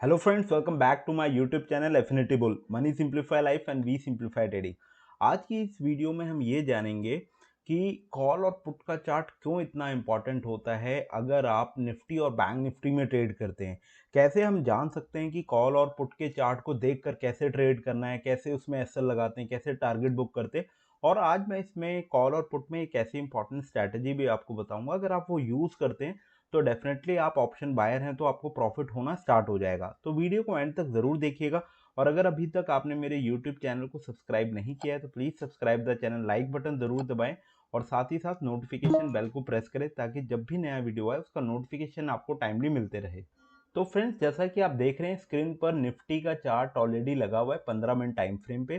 Hello friends, welcome back to my YouTube channel Affinity Bull Money simplify life and we simplify trading. आज की इस video में हम ये जानेंगे कि कॉल और पुट का चार्ट क्यों इतना इंपॉर्टेंट होता है अगर आप निफ्टी और बैंक निफ्टी में ट्रेड करते हैं। कैसे हम जान सकते हैं कि कॉल और पुट के चार्ट को देखकर कैसे ट्रेड करना है, कैसे उसमें एसएल लगाते हैं, कैसे टारगेट बुक करते हैं। और आज मैं इसमें कॉल और पुट में एक ऐसी इंपॉर्टेंट स्ट्रैटेजी भी आपको बताऊंगा, अगर आप वो यूज़ करते हैं तो डेफिनेटली आप ऑप्शन बायर हैं तो आपको प्रॉफिट होना स्टार्ट हो जाएगा। तो वीडियो को एंड तक ज़रूर देखिएगा। और अगर अभी तक आपने मेरे यूट्यूब चैनल को सब्सक्राइब नहीं किया है तो please subscribe the channel, like button ज़रूर दबाएं और साथ ही साथ नोटिफिकेशन बेल को प्रेस करें ताकि जब भी नया वीडियो आए उसका नोटिफिकेशन आपको टाइमली मिलते रहे। तो फ्रेंड्स, जैसा कि आप देख रहे हैं स्क्रीन पर, निफ्टी का चार्ट ऑलरेडी लगा हुआ है 15 मिनट टाइम फ्रेम पे।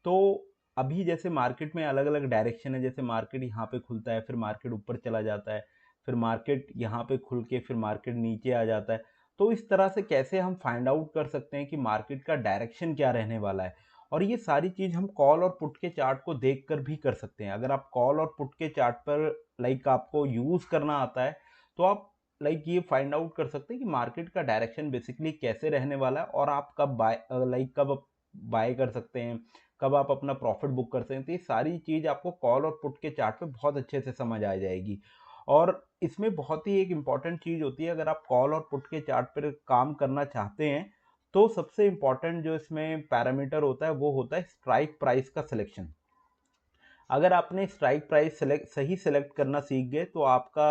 तो अभी जैसे मार्केट में अलग अलग डायरेक्शन है, जैसे मार्केट यहाँ पे खुलता है, फिर मार्केट ऊपर चला जाता है, फिर मार्केट यहाँ पे खुल के फिर मार्केट नीचे आ जाता है। तो इस तरह से कैसे हम फाइंड आउट कर सकते हैं कि मार्केट का डायरेक्शन क्या रहने वाला है। और ये सारी चीज़ हम कॉल और पुट के चार्ट को देखकर भी कर सकते हैं। अगर आप कॉल और पुट के चार्ट पर आपको यूज़ करना आता है तो आप ये फाइंड आउट कर सकते हैं कि मार्केट का डायरेक्शन बेसिकली कैसे रहने वाला है और आप कब कब बाय कर सकते हैं, कब आप अपना प्रॉफिट बुक कर सकते हैं। तो ये सारी चीज़ आपको कॉल और पुट के चार्ट पे बहुत अच्छे से समझ आ जाएगी। और इसमें बहुत ही एक इम्पॉर्टेंट चीज़ होती है, अगर आप कॉल और पुट के चार्ट पर काम करना चाहते हैं तो सबसे इम्पॉर्टेंट जो इसमें पैरामीटर होता है वो होता है स्ट्राइक प्राइस का सिलेक्शन। अगर आपने स्ट्राइक प्राइस सही सेलेक्ट करना सीख गए तो आपका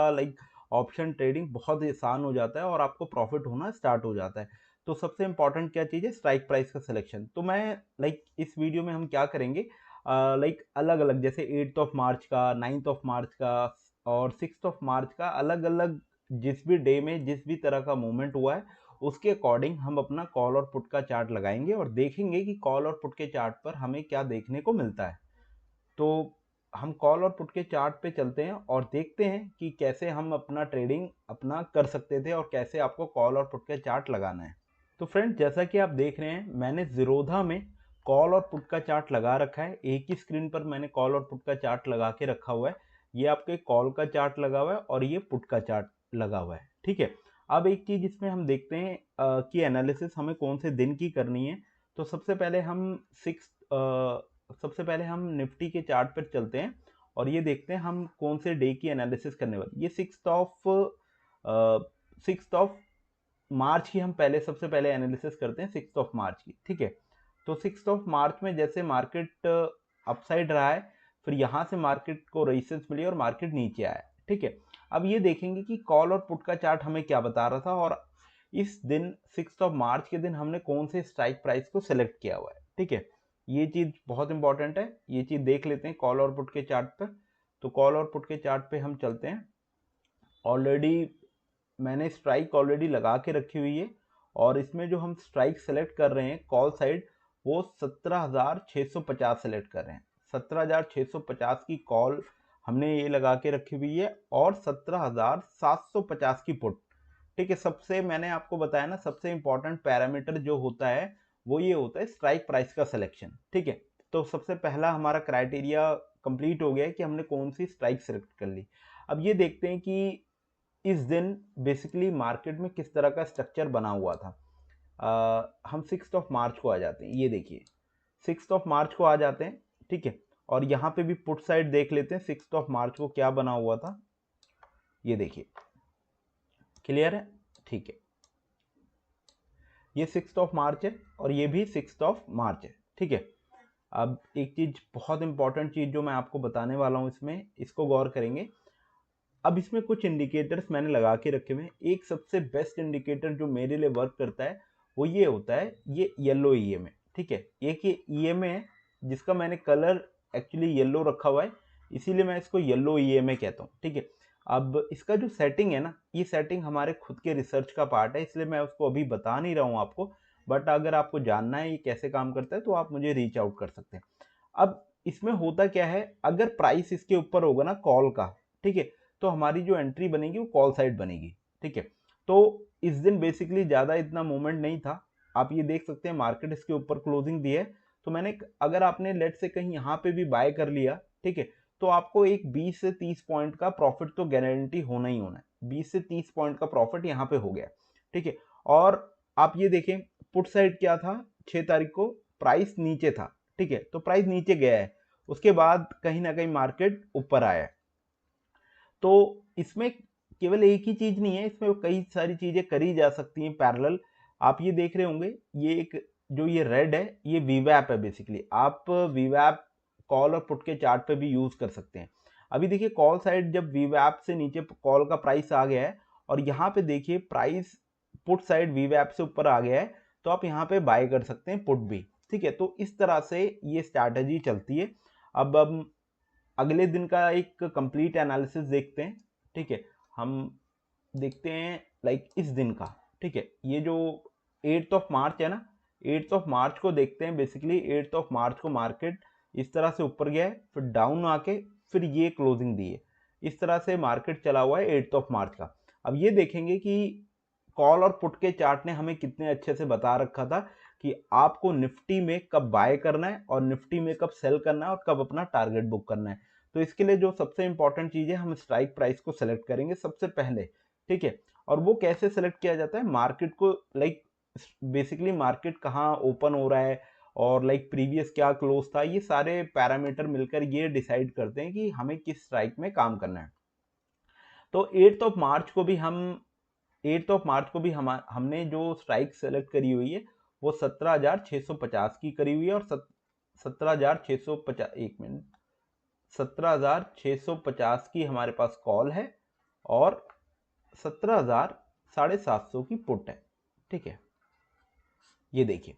ऑप्शन ट्रेडिंग बहुत ही आसान हो जाता है और आपको प्रॉफिट होना स्टार्ट हो जाता है। तो सबसे इंपॉर्टेंट क्या चीज़ है? स्ट्राइक प्राइस का सिलेक्शन। तो मैं इस वीडियो में हम क्या करेंगे, अलग अलग जैसे 8 मार्च का, 9 मार्च का और 6 मार्च का, अलग अलग जिस भी डे में जिस भी तरह का मूवमेंट हुआ है उसके अकॉर्डिंग हम अपना कॉल और पुट का चार्ट लगाएंगे और देखेंगे कि कॉल और पुट के चार्ट पर हमें क्या देखने को मिलता है। तो हम कॉल और पुट के चार्ट पे चलते हैं और देखते हैं कि कैसे हम अपना ट्रेडिंग अपना कर सकते थे और कैसे आपको कॉल और पुट के चार्ट लगाना है। तो फ्रेंड, जैसा कि आप देख रहे हैं मैंने ज़ीरोधा में कॉल और पुट का चार्ट लगा रखा है। एक ही स्क्रीन पर मैंने कॉल और पुट का चार्ट लगा के रखा हुआ है। ये आपके कॉल का चार्ट लगा हुआ है और ये पुट का चार्ट लगा हुआ है, ठीक है। अब एक चीज़ इसमें हम देखते हैं कि एनालिसिस हमें कौन से दिन की करनी है। तो सबसे पहले हम निफ्टी के चार्ट पर चलते हैं और ये देखते हैं हम कौन से डे की एनालिसिस करने वाले। ये 6 ऑफ मार्च की हम सबसे पहले एनालिसिस करते हैं, 6 ऑफ मार्च की, ठीक है। तो 6 ऑफ मार्च में जैसे मार्केट अपसाइड रहा है, फिर यहाँ से मार्केट को रेजिस्टेंस मिली और मार्केट नीचे आया, ठीक है। अब ये देखेंगे कि कॉल और पुट का चार्ट हमें क्या बता रहा था और इस दिन 6 ऑफ मार्च के दिन हमने कौन से स्ट्राइक प्राइस को सिलेक्ट किया हुआ है, ठीक है। ये चीज़ बहुत इंपॉर्टेंट है, ये चीज़ देख लेते हैं कॉल और पुट के चार्ट पर। तो कॉल और पुट के चार्ट पे हम चलते हैं। ऑलरेडी मैंने स्ट्राइक ऑलरेडी लगा के रखी हुई है और इसमें जो हम स्ट्राइक सेलेक्ट कर रहे हैं कॉल साइड, वो 17,650 सेलेक्ट कर रहे हैं। 17,650 की कॉल हमने ये लगा के रखी हुई है और 17,750 की पुट, ठीक है। सबसे मैंने आपको बताया ना, सबसे इंपॉर्टेंट पैरामीटर जो होता है वो ये होता है स्ट्राइक प्राइस का सिलेक्शन, ठीक है। तो सबसे पहला हमारा क्राइटेरिया कंप्लीट हो गया है कि हमने कौन सी स्ट्राइक सेलेक्ट कर ली। अब ये देखते हैं कि इस दिन बेसिकली मार्केट में किस तरह का स्ट्रक्चर बना हुआ था। हम 6 ऑफ मार्च को आ जाते हैं, ये देखिए 6 ऑफ मार्च को आ जाते हैं, ठीक है। और यहाँ पे भी पुट साइड देख लेते हैं 6 ऑफ मार्च को क्या बना हुआ था, ये देखिए। क्लियर है? ठीक है। ये 6 ऑफ मार्च है और ये भी 6 ऑफ मार्च है, ठीक है। अब एक चीज, बहुत इंपॉर्टेंट चीज जो मैं आपको बताने वाला हूँ इसमें, इसको गौर करेंगे। अब इसमें कुछ इंडिकेटर्स मैंने लगा के रखे हुए हैं। एक सबसे बेस्ट इंडिकेटर जो मेरे लिए वर्क करता है वो ये होता है, ये येलो ईएमए, ठीक है। एक ये ईएमए है जिसका मैंने कलर एक्चुअली येलो रखा हुआ है, इसीलिए मैं इसको येलो ईएमए कहता हूँ, ठीक है। अब इसका जो सेटिंग है ना, ये सेटिंग हमारे खुद के रिसर्च का पार्ट है, इसलिए मैं उसको अभी बता नहीं रहा हूँ आपको। बट अगर आपको जानना है ये कैसे काम करता है तो आप मुझे रीच आउट कर सकते हैं। अब इसमें होता क्या है, अगर प्राइस इसके ऊपर होगा ना कॉल का, ठीक है, तो हमारी जो एंट्री बनेगी वो कॉल साइड बनेगी, ठीक है। तो इस दिन बेसिकली ज़्यादा इतना मूवमेंट नहीं था। आप ये देख सकते हैं मार्केट इसके ऊपर क्लोजिंग दी है। तो मैंने, अगर आपने लेट से कहीं यहाँ पे भी बाय कर लिया, ठीक है, तो आपको एक 20 से 30 पॉइंट का प्रॉफिट तो गारंटी होना ही होना है। 20 से 30 पॉइंट का प्रॉफिट यहाँ पे हो गया, ठीक है। और आप ये देखें पुट साइड क्या था, 6 तारीख को प्राइस नीचे था, ठीक है, तो प्राइस नीचे गया है, उसके बाद कहीं ना कहीं मार्केट ऊपर आया है। तो इसमें केवल एक ही चीज नहीं है, इसमें कई सारी चीजें करी जा सकती हैं पैरेलल। आप ये देख रहे होंगे, ये एक जो ये रेड है ये वीवैप है बेसिकली। आप वीवैप कॉल और पुट के चार्ट पे भी यूज कर सकते हैं। अभी देखिए कॉल साइड जब वीवैप से नीचे कॉल का प्राइस आ गया है और यहाँ पे देखिए प्राइस पुट साइड वीवैप से ऊपर आ गया है, तो आप यहाँ पे बाय कर सकते हैं पुट भी, ठीक है। तो इस तरह से ये स्ट्रैटेजी चलती है। अब अगले दिन का एक कंप्लीट एनालिसिस देखते हैं, ठीक है। हम देखते हैं लाइक इस दिन का, ठीक है, ये जो 8th ऑफ मार्च है ना, 8th ऑफ मार्च को देखते हैं। बेसिकली 8th ऑफ मार्च को मार्केट इस तरह से ऊपर गया है, फिर डाउन आके फिर ये क्लोजिंग दी है, इस तरह से मार्केट चला हुआ है 8th ऑफ मार्च का। अब ये देखेंगे कि कॉल और पुट के चार्ट ने हमें कितने अच्छे से बता रखा था कि आपको निफ्टी में कब बाय करना है और निफ्टी में कब सेल करना है और कब अपना टारगेट बुक करना है। तो इसके लिए जो सबसे इंपॉर्टेंट चीज है, हम स्ट्राइक प्राइस को सेलेक्ट करेंगे सबसे पहले, ठीक है। और वो कैसे सेलेक्ट किया जाता है, मार्केट को लाइक बेसिकली मार्केट कहाँ ओपन हो रहा है और लाइक प्रीवियस क्या क्लोज था, ये सारे पैरामीटर मिलकर ये डिसाइड करते हैं कि हमें किस स्ट्राइक में काम करना है। तो 8th ऑफ मार्च को भी हमने जो स्ट्राइक सेलेक्ट करी हुई है वो 17,650 की करी हुई है। और 17,650, एक मिनट, 17,650 की हमारे पास कॉल है और 17,750 की पुट है, ठीक है। ये देखिए,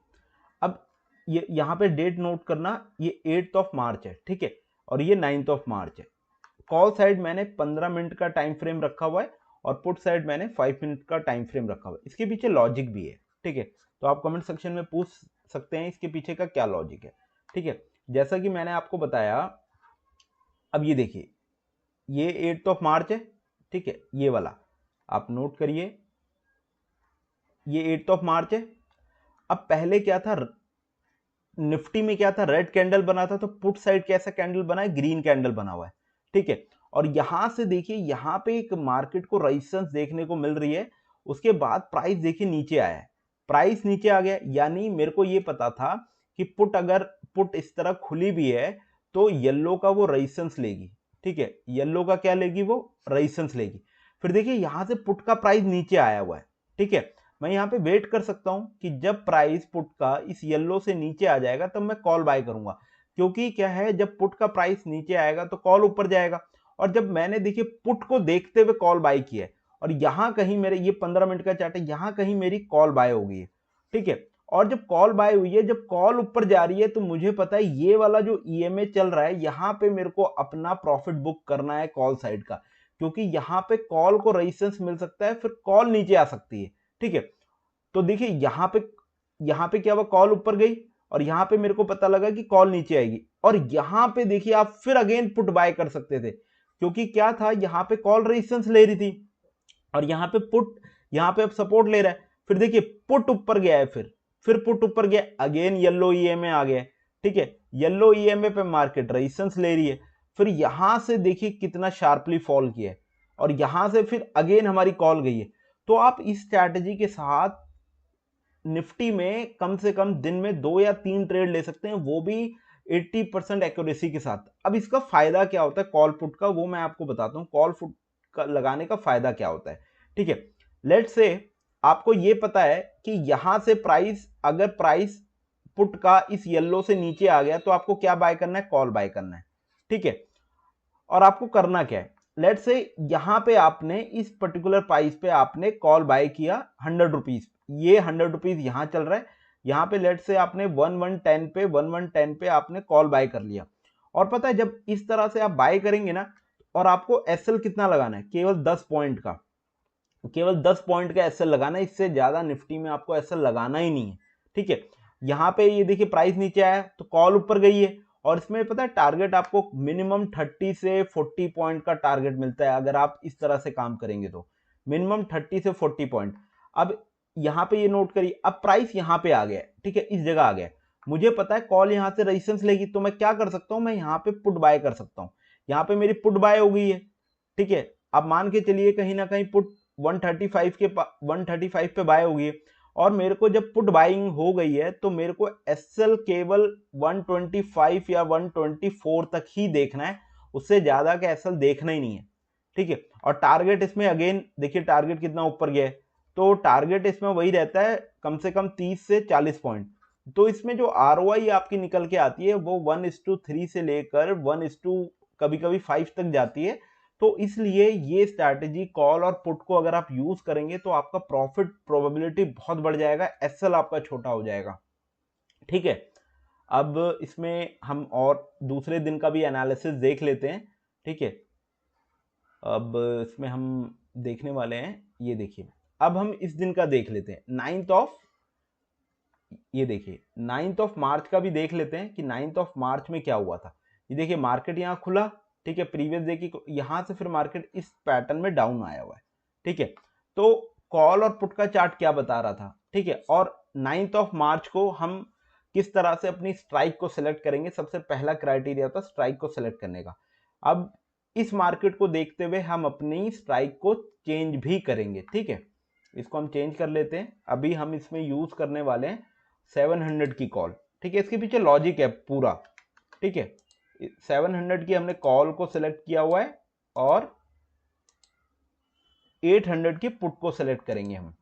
अब ये यहाँ पे डेट नोट करना, ये 8th ऑफ मार्च है, ठीक है, और ये 9th ऑफ मार्च है। कॉल साइड मैंने 15 मिनट का टाइम फ्रेम रखा हुआ है और पुट साइड मैंने 5 मिनट का टाइम फ्रेम रखा हुआ है। इसके पीछे लॉजिक भी है, ठीक है, तो आप कमेंट सेक्शन में पूछ सकते हैं इसके पीछे का क्या लॉजिक है, ठीक है। जैसा कि मैंने आपको बताया, अब ये देखिए ये 8th ऑफ मार्च है, ठीक है, ये वाला आप नोट करिए, ये 8th ऑफ मार्च है। अब पहले क्या था, निफ्टी में क्या था, रेड कैंडल बना था, तो पुट साइड कैसा कैंडल बना है, ग्रीन कैंडल बना हुआ है, ठीक है। और यहां से देखिए यहां पे एक मार्केट को रेजिस्टेंस देखने को मिल रही है, उसके बाद प्राइस देखिए नीचे आया है, प्राइस नीचे आ गया, यानी मेरे को ये पता था कि पुट इस तरह खुली भी है तो येलो का वो रेजिस्टेंस लेगी, ठीक है, येलो का क्या लेगी, वो रेजिस्टेंस लेगी। फिर देखिए यहां से पुट का प्राइस नीचे आया हुआ है, ठीक है। मैं यहाँ पे वेट कर सकता हूं कि जब प्राइस पुट का इस येलो से नीचे आ जाएगा तब मैं कॉल बाय करूंगा, क्योंकि क्या है, जब पुट का प्राइस नीचे आएगा तो कॉल ऊपर जाएगा। और जब मैंने देखिए पुट को देखते हुए कॉल बाय किया है और यहां कहीं मेरे, ये 15 मिनट का चार्ट है, यहां कहीं मेरी कॉल बाय हो गई है, ठीक है। और जब कॉल बाय हुई है, जब कॉल ऊपर जा रही है, तो मुझे पता है ये वाला जो ईएमए चल रहा है, यहां पे मेरे को अपना प्रॉफिट बुक करना है कॉल साइड का, क्योंकि यहां पे कॉल को रेजिस्टेंस मिल सकता है, फिर कॉल नीचे आ सकती है, ठीक है। तो देखिए यहां पे क्या हुआ, कॉल ऊपर गई और यहां पे मेरे को पता लगा कि कॉल नीचे आएगी, और यहां पे देखिए आप फिर अगेन पुट बाय कर सकते थे, क्योंकि क्या था, यहां पे कॉल रेजिस्टेंस ले रही थी और यहां पे पुट, यहां पे अब सपोर्ट ले रहा है। फिर देखिए पुट ऊपर गया है, फिर पुट ऊपर गया, अगेन येलो ईएमए आ गया, ठीक है, येलो ईएमए पे मार्केट रेजिस्टेंस ले रही है। फिर यहां से देखिए कितना शार्पली फॉल किया है और यहां से फिर अगेन हमारी कॉल गई है। तो आप इस स्ट्रैटेजी के साथ निफ्टी में कम से कम दिन में 2 या 3 ट्रेड ले सकते हैं, वो भी 80% एक्यूरेसी के साथ। अब इसका फायदा क्या होता है कॉल पुट का, वो मैं आपको बताता हूं, कॉल पुट का लगाने का फायदा क्या होता है, ठीक है। लेट्स से आपको ये पता है कि यहां से प्राइस, अगर प्राइस पुट का इस येलो से नीचे आ गया तो आपको क्या बाय करना है, कॉल बाय करना है, ठीक है। और आपको करना क्या है, लेट्स से यहां पे आपने इस पर्टिकुलर प्राइस पे आपने कॉल बाय किया 100 रुपीज, ये 100 रुपीज यहां चल रहा है, यहां पे लेट्स से आपने 1110 पे आपने कॉल बाय कर लिया। और पता है जब इस तरह से आप बाय करेंगे ना, और आपको एसएल कितना लगाना है, केवल 10 पॉइंट का, केवल 10 पॉइंट का एसएल लगाना है, इससे ज्यादा निफ्टी में आपको एसएल लगाना ही नहीं है, ठीक है। यहां पे ये देखिए प्राइस नीचे आया तो कॉल ऊपर गई है, और इसमें पता है टारगेट आपको मिनिमम 30 से 40 पॉइंट का टारगेट मिलता है अगर आप इस तरह से काम करेंगे, तो मिनिमम 30 से 40 पॉइंट। अब यहां पे ये नोट करिए, अब प्राइस यहां पे आ गया, ठीक है, इस जगह आ गया, मुझे पता है कॉल यहां से रेजिस्टेंस लेगी, तो मैं क्या कर सकता हूं, मैं यहां पे पुट बाय कर सकता हूं। यहां पे मेरी पुट बाय हो गई है, ठीक है। अब मान के चलिए कहीं ना कहीं पुट 135 पे बाय हो गई है, और मेरे को जब पुट बाइंग हो गई है तो मेरे को एसएल केवल 125 या 124 तक ही देखना है, उससे ज्यादा का एसएल देखना ही नहीं है, ठीक है। और टारगेट इसमें अगेन देखिए टारगेट कितना ऊपर गया है, तो टारगेट इसमें वही रहता है कम से कम 30 से 40 पॉइंट। तो इसमें जो आरओआई आपकी निकल के आती है वो 1:3 से लेकर 1:, कभी कभी 5 तक जाती है। तो इसलिए ये स्ट्रैटेजी कॉल और पुट को अगर आप यूज करेंगे तो आपका प्रॉफिट प्रोबेबिलिटी बहुत बढ़ जाएगा, एसएल आपका छोटा हो जाएगा, ठीक है। अब इसमें हम और दूसरे दिन का भी एनालिसिस देख लेते हैं, ठीक है। अब इसमें हम देखने वाले हैं, ये देखिए अब हम इस दिन का देख लेते हैं 9th ये देखिए 9 मार्च का भी देख लेते हैं कि 9 मार्च में क्या हुआ था। ये देखिए मार्केट यहाँ खुला, ठीक है, प्रीवियस डे की यहाँ से फिर मार्केट इस पैटर्न में डाउन आया हुआ है, ठीक है। तो कॉल और पुट का चार्ट क्या बता रहा था, ठीक है। और 9 मार्च को हम किस तरह से अपनी स्ट्राइक को सिलेक्ट करेंगे, सबसे पहला क्राइटेरिया होता है स्ट्राइक को सिलेक्ट करने का। अब इस मार्केट को देखते हुए हम अपनी स्ट्राइक को चेंज भी करेंगे, ठीक है। इसको हम चेंज कर लेते हैं। अभी हम इसमें यूज करने वाले हैं 700 की कॉल, ठीक है। इसके पीछे लॉजिक है पूरा, ठीक है। 700 की हमने कॉल को सिलेक्ट किया हुआ है और 800 की पुट को सिलेक्ट करेंगे हम,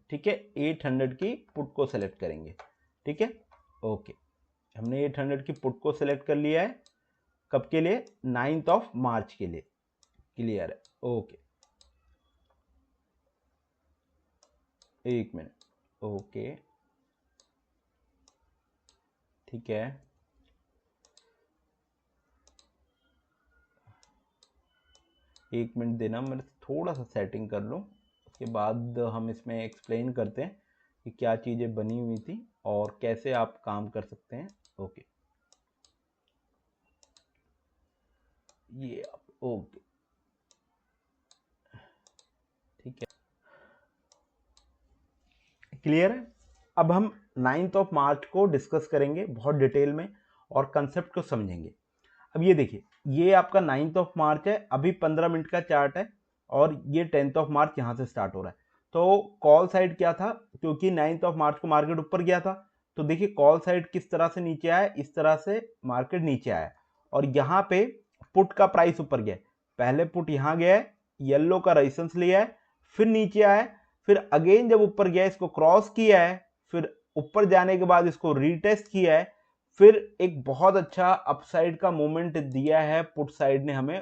ठीक है। 800 की पुट को सिलेक्ट करेंगे, ठीक है, ओके। हमने 800 की पुट को सिलेक्ट कर लिया है, कब के लिए, 9 मार्च के लिए, क्लियर है, ओके। एक मिनट, ओके, ठीक है। एक मिनट देना, मैं थोड़ा सा सेटिंग कर लूँ, उसके बाद हम इसमें एक्सप्लेन करते हैं कि क्या चीज़ें बनी हुई थी और कैसे आप काम कर सकते हैं, ओके। ये आप ओके, ठीक है, क्लियर है। अब हम 9 मार्च को डिस्कस करेंगे बहुत डिटेल में और कंसेप्ट को समझेंगे। अब ये देखिए ये आपका 9 मार्च है, अभी 15 मिनट का चार्ट है और ये 10 मार्च यहाँ से स्टार्ट हो रहा है। तो कॉल साइड क्या था, क्योंकि 9 मार्च को मार्केट ऊपर गया था, तो देखिए कॉल साइड किस तरह से नीचे आया, इस तरह से मार्केट नीचे आया और यहाँ पे पुट का प्राइस ऊपर गया। पहले पुट यहाँ गया है, येलो का रेजिस्टेंस लिया है, फिर नीचे आया, फिर अगेन जब ऊपर गया इसको क्रॉस किया है, फिर ऊपर जाने के बाद इसको रीटेस्ट किया है, फिर एक बहुत अच्छा अपसाइड का मूवमेंट दिया है पुट साइड ने हमें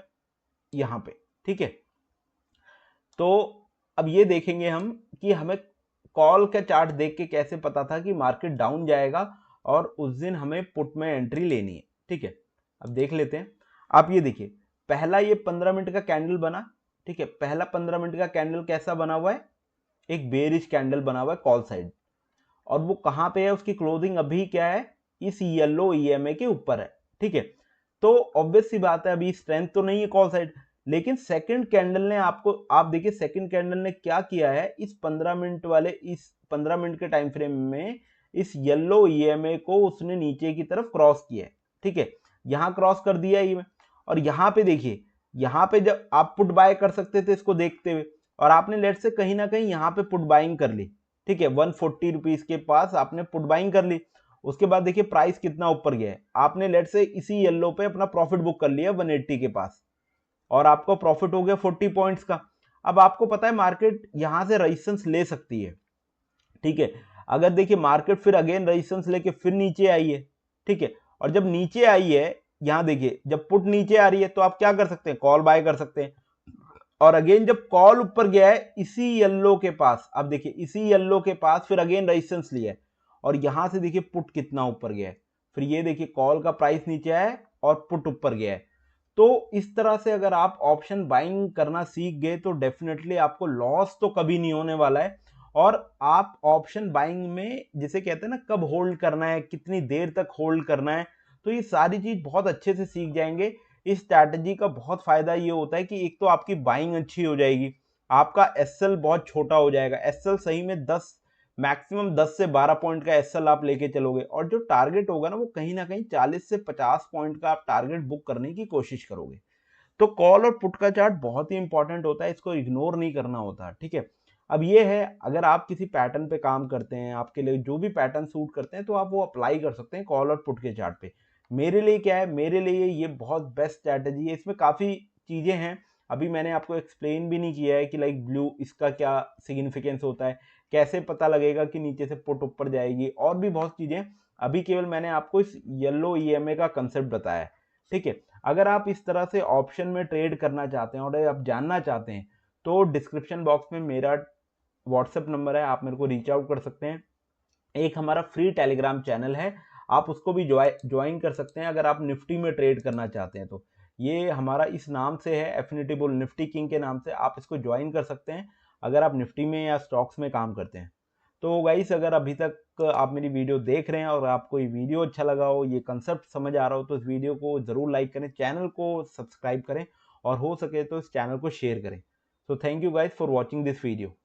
यहां पे, ठीक है। तो अब ये देखेंगे हम कि हमें कॉल का चार्ट देख के कैसे पता था कि मार्केट डाउन जाएगा और उस दिन हमें पुट में एंट्री लेनी है, ठीक है। अब देख लेते हैं। आप ये देखिए पहला ये 15 मिनट का कैंडल बना, ठीक है। पहला 15 मिनट का कैंडल कैसा बना हुआ है, एक बेरिश कैंडल बना हुआ है कॉल साइड, और वो कहां पे है, उसकी क्लोजिंग अभी क्या है, इस येलो ईएमए के ऊपर है, ठीक है। तो ऑब्वियस सी बात है अभी स्ट्रेंथ तो नहीं है कॉल साइड, लेकिन सेकंड कैंडल ने आपको, आप देखिए सेकंड कैंडल ने क्या किया है, इस 15 मिनट वाले, इस 15 मिनट के टाइम फ्रेम में इस येलो ईएमए को उसने नीचे की तरफ क्रॉस किया है, ठीक है। यहां क्रॉस कर दिया ये, और यहां पे देखिए, यहां पे जब आप पुट बाय कर सकते थे इसको देखते हुए, और आपने लेट से कहीं ना कहीं यहां पे पुट बाइंग कर ली, ठीक है। 140 रुपीज के पास आपने पुट बाइंग कर ली। उसके बाद देखिए प्राइस कितना ऊपर गया है, आपने लेट से इसी येलो पे अपना प्रॉफिट बुक कर लिया 180 के पास, और आपको प्रॉफिट हो गया 40 पॉइंट्स का। अब आपको पता है मार्केट यहां से रेजिस्टेंस ले सकती है, ठीक है। अगर देखिए मार्केट फिर अगेन रेजिस्टेंस लेके फिर नीचे आई है, ठीक है। और जब नीचे आई है, यहां देखिए जब पुट नीचे आ रही है तो आप क्या कर सकते हैं, कॉल बाय कर सकते हैं। और अगेन जब कॉल ऊपर गया है इसी येलो के पास, अब देखिए इसी येलो के पास फिर अगेन रेजिस्टेंस लिया है, और यहां से देखिए पुट कितना ऊपर गया है, फिर ये देखिए कॉल का प्राइस नीचे आया है और पुट ऊपर गया है। तो इस तरह से अगर आप ऑप्शन बाइंग करना सीख गए तो डेफिनेटली आपको लॉस तो कभी नहीं होने वाला है। और आप ऑप्शन बाइंग में जिसे कहते हैं ना, कब होल्ड करना है, कितनी देर तक होल्ड करना है, तो ये सारी चीज बहुत अच्छे से सीख जाएंगे। इस स्ट्रैटेजी का बहुत फायदा ये होता है कि एक तो आपकी बाइंग अच्छी हो जाएगी, आपका एसएल बहुत छोटा हो जाएगा। एसएल सही में 10, मैक्सिमम 10 से 12 पॉइंट का एसएल आप लेके चलोगे, और जो टारगेट होगा ना वो कहीं ना कहीं 40 से 50 पॉइंट का आप टारगेट बुक करने की कोशिश करोगे। तो कॉल और पुट का चार्ट बहुत ही इंपॉर्टेंट होता है, इसको इग्नोर नहीं करना होता, ठीक है। अब ये है, अगर आप किसी पैटर्न पे काम करते हैं, आपके लिए जो भी पैटर्न सूट करते हैं, तो आप वो अप्लाई कर सकते हैं कॉल और पुट के चार्ट पे। मेरे लिए क्या है, मेरे लिए ये बहुत बेस्ट स्ट्रैटेजी है। इसमें काफ़ी चीज़ें हैं, अभी मैंने आपको एक्सप्लेन भी नहीं किया है कि लाइक ब्लू इसका क्या सिग्निफिकेंस होता है, कैसे पता लगेगा कि नीचे से पुट ऊपर जाएगी, और भी बहुत चीज़ें। अभी केवल मैंने आपको इस येलो ईएमए का कंसेप्ट बताया है, ठीक है। अगर आप इस तरह से ऑप्शन में ट्रेड करना चाहते हैं और आप जानना चाहते हैं, तो डिस्क्रिप्शन बॉक्स में मेरा व्हाट्सएप नंबर है, आप मेरे को रीच आउट कर सकते हैं। एक हमारा फ्री टेलीग्राम चैनल है, आप उसको भी ज्वाइन कर सकते हैं अगर आप निफ्टी में ट्रेड करना चाहते हैं तो। ये हमारा इस नाम से है, एफिनिटी बुल निफ्टी किंग के नाम से, आप इसको ज्वाइन कर सकते हैं अगर आप निफ्टी में या स्टॉक्स में काम करते हैं। तो गाइस, अगर अभी तक आप मेरी वीडियो देख रहे हैं और आपको ये वीडियो अच्छा लगा हो, ये कंसेप्ट समझ आ रहा हो, तो इस वीडियो को ज़रूर लाइक करें, चैनल को सब्सक्राइब करें, और हो सके तो इस चैनल को शेयर करें। So thank you guys for watching this video.